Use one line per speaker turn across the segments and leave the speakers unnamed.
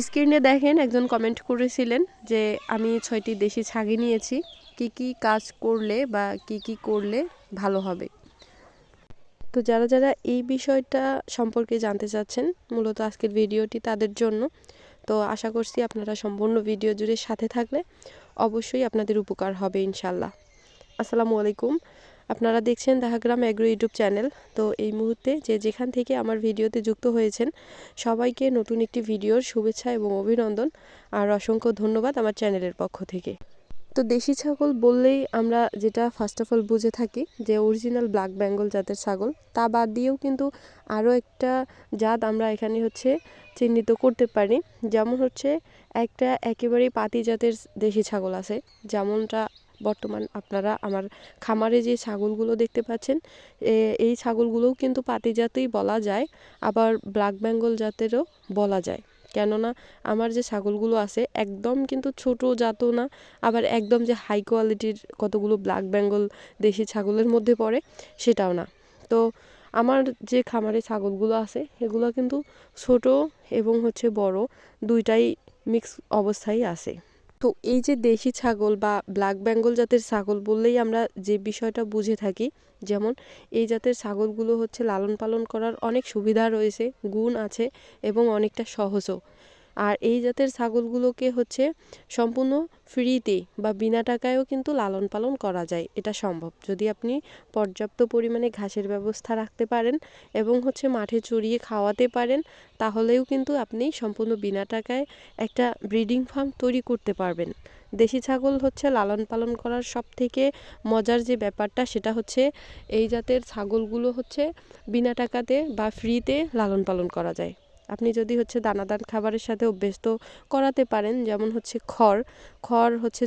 স্ক্রিনে দেখেন একজন কমেন্ট করেছিলেন যে আমি 6টি দেশি ছাগি নিয়েছি, কি কাজ করলে বা কি করলে ভালো হবে। তো যারা এই বিষয়টা সম্পর্কে জানতে চাচ্ছেন, মূলত আজকের ভিডিওটি তাদের জন্য। তো আশা করছি আপনারা সম্পূর্ণ ভিডিও জুড়ে সাথে থাকলে অবশ্যই আপনাদের উপকার হবে ইনশাল্লাহ। আসসালামু আলাইকুম, আপনারা দেখছেন দেহাগ্রাম এগ্রো ইউটিউব চ্যানেল। তো এই মুহূর্তে যেখান থেকে আমার ভিডিওতে যুক্ত হয়েছেন সবাইকে নতুন একটি ভিডিওর শুভেচ্ছা এবং অভিনন্দন, আর অসংখ্য ধন্যবাদ আমার চ্যানেলের পক্ষ থেকে। তো দেশি ছাগল বললেই আমরা যেটা ফার্স্ট অফ অল বুঝে থাকি যে অরিজিনাল ব্ল্যাক বেঙ্গল জাতের ছাগল। তা বাদ দিয়েও কিন্তু আরও একটা জাত আমরা এখানে চিহ্নিত করতে পারি, যেমন একটা একেবারেই পাতি জাতের দেশি ছাগল আছে, যেমনটা বর্তমান আপনারা আমার খামারে যে ছাগলগুলো দেখতে পাচ্ছেন, এই ছাগলগুলোও কিন্তু পাতি জাতই বলা যায়, আবার ব্ল্যাক বেঙ্গল জাতেরও বলা যায়। কেননা আমার যে ছাগলগুলো আছে একদম কিন্তু ছোট জাতও না, আবার একদম যে হাই কোয়ালিটির কতগুলো ব্ল্যাক বেঙ্গল দেশি ছাগলের মধ্যে পড়ে সেটাও না। তো আমার যে খামারে ছাগলগুলো আছে এগুলো কিন্তু ছোট এবং বড় দুইটাই মিক্স অবস্থায় আছে। তো এই যে দেশি ছাগল বা ব্ল্যাক বেঙ্গল জাতের ছাগল বললেই আমরা যে বিষয়টা বুঝে থাকি, যেমন এই জাতের ছাগলগুলো লালন পালন করার অনেক সুবিধা রয়েছে, গুণ আছে এবং অনেকটা সহজও। আর এই জাতের ছাগলগুলোকে সম্পূর্ণ ফ্রিতে বা বিনা টাকায়ও কিন্তু লালন পালন করা যায়। এটা সম্ভব যদি আপনি পর্যাপ্ত পরিমাণে ঘাসের ব্যবস্থা রাখতে পারেন এবং মাঠে চড়িয়ে খাওয়াতে পারেন, তাহলেও কিন্তু আপনি সম্পূর্ণ বিনা টাকায় একটা ব্রিডিং ফার্ম তৈরি করতে পারবেন। দেশি ছাগল লালন পালন করার সবথেকে মজার যে ব্যাপারটা সেটা এই জাতের ছাগলগুলো বিনা টাকাতে বা ফ্রিতে লালন পালন করা যায়। আপনি যদি দানাদার খাবারের সাথে অভ্যস্ত করাতে পারেন, যেমন খড়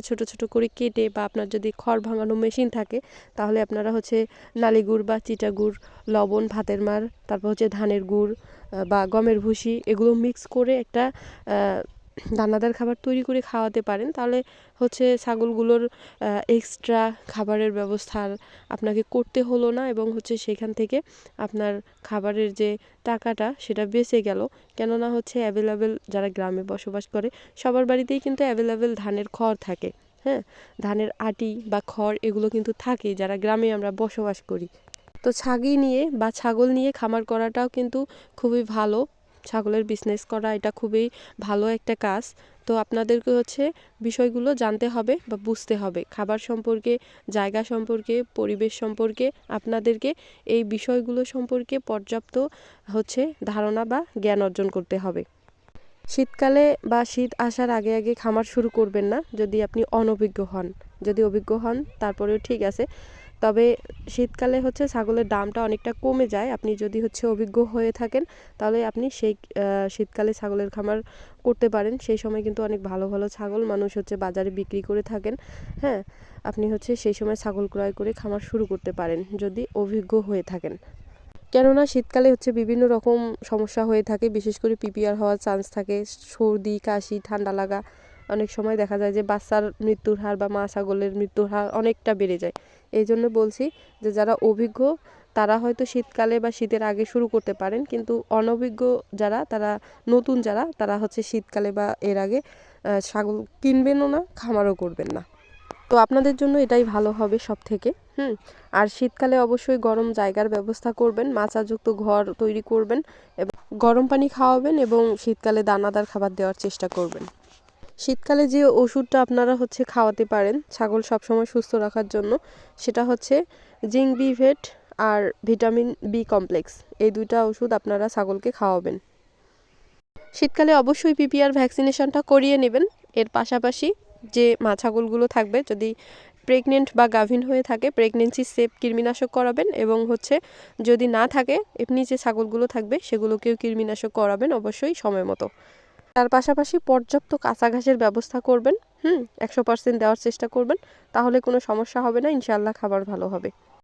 ছোট ছোট করে কেটে, বা আপনার যদি খড় ভাঙানো মেশিন থাকে তাহলে আপনারা নালি গুড় বা চিটা গুড়, লবণ, ভাতের মার, তারপর ধানের গুড় বা গমের ভুসি, এগুলো মিক্স করে একটা দানাদার খাবার তৈরি করে খাওয়াতে পারেন। তাহলে ছাগলগুলোর এক্সট্রা খাবারের ব্যবস্থা আপনাকে করতে হলো না, এবং সেখান থেকে আপনার খাবারের যে টাকাটা সেটা বেঁচে গেল। কেননা অ্যাভেলেবেল যারা গ্রামে বসবাস করে সবার বাড়িতেই কিন্তু অ্যাভেলেবেল ধানের খড় থাকে। হ্যাঁ, ধানের আটি বা খড় এগুলো কিন্তু থাকেই যারা গ্রামে আমরা বসবাস করি। তো ছাগি নিয়ে বা ছাগল নিয়ে খামার করাটাও কিন্তু খুবই ভালো। ছাগলের বিজনেস করা এটা খুবই ভালো একটা কাজ। তো আপনাদেরকে বিষয়গুলো জানতে হবে বা বুঝতে হবে, খাবার সম্পর্কে, জায়গা সম্পর্কে, পরিবেশ সম্পর্কে আপনাদেরকে এই বিষয়গুলো সম্পর্কে পর্যাপ্ত ধারণা বা জ্ঞান অর্জন করতে হবে। শীতকালে বা শীত আসার আগে খামার শুরু করবেন না যদি আপনি অনভিজ্ঞ হন। যদি অভিজ্ঞ হন তারপরেও ঠিক আছে, তবে শীতকালে ছাগলের দামটা অনেকটা কমে যায়। আপনি যদি অভিজ্ঞ হয়ে থাকেন তাহলে আপনি সেই শীতকালে ছাগলের খামার করতে পারেন। সেই সময় কিন্তু অনেক ভালো ভালো ছাগল মানুষ বাজারে বিক্রি করে থাকেন। হ্যাঁ, আপনি সেই সময় ছাগল ক্রয় করে খামার শুরু করতে পারেন যদি অভিজ্ঞ হয়ে থাকেন। কেননা শীতকালে বিভিন্ন রকম সমস্যা হয়ে থাকে, বিশেষ করে পিপিআর হওয়ার চান্স থাকে, সর্দি, কাশি, ঠান্ডা লাগা। অনেক সময় দেখা যায় যে বাচ্চার মৃত্যুর হার বা মা ছাগলের মৃত্যুর হার অনেকটা বেড়ে যায়। এই জন্য বলছি যে যারা অভিজ্ঞ তারা হয়তো শীতকালে বা শীতের আগে শুরু করতে পারেন, কিন্তু অনভিজ্ঞ তারা নতুন তারা শীতকালে বা এর আগে ছাগল কিনবেনও না, খামারও করবেন না। তো আপনাদের জন্য এটাই ভালো হবে সব থেকে। আর শীতকালে অবশ্যই গরম জায়গার ব্যবস্থা করবেন, মাচাযুক্ত ঘর তৈরি করবেন এবং গরম পানি খাওয়াবেন এবং শীতকালে দানাদার খাবার দেওয়ার চেষ্টা করবেন। শীতকালে যে ওষুধটা আপনারা খাওয়াতে পারেন ছাগল সবসময় সুস্থ রাখার জন্য, সেটা জিঙ্ক বি ভেট আর ভিটামিন বি কমপ্লেক্স। এই দুইটা ওষুধ আপনারা ছাগলকে খাওয়াবেন। শীতকালে অবশ্যই পিপিআর ভ্যাকসিনেশনটা করিয়ে নেবেন। এর পাশাপাশি যে মা ছাগলগুলো থাকবে, যদি প্রেগনেন্ট বা গাভিন হয়ে থাকে, প্রেগনেন্সি সেফ কৃমিনাশক করাবেন, এবং যদি না থাকে এমনি যে ছাগলগুলো থাকবে সেগুলোকেও কৃমিনাশক করাবেন অবশ্যই সময় মতো। তার পাশাপাশি পর্যাপ্ত কাঁচা ঘাসের ব্যবস্থা করবেন। 100% দেওয়ার চেষ্টা করবেন, তাহলে কোনো সমস্যা হবে না, ইনশাআল্লাহ খাবার ভালো হবে।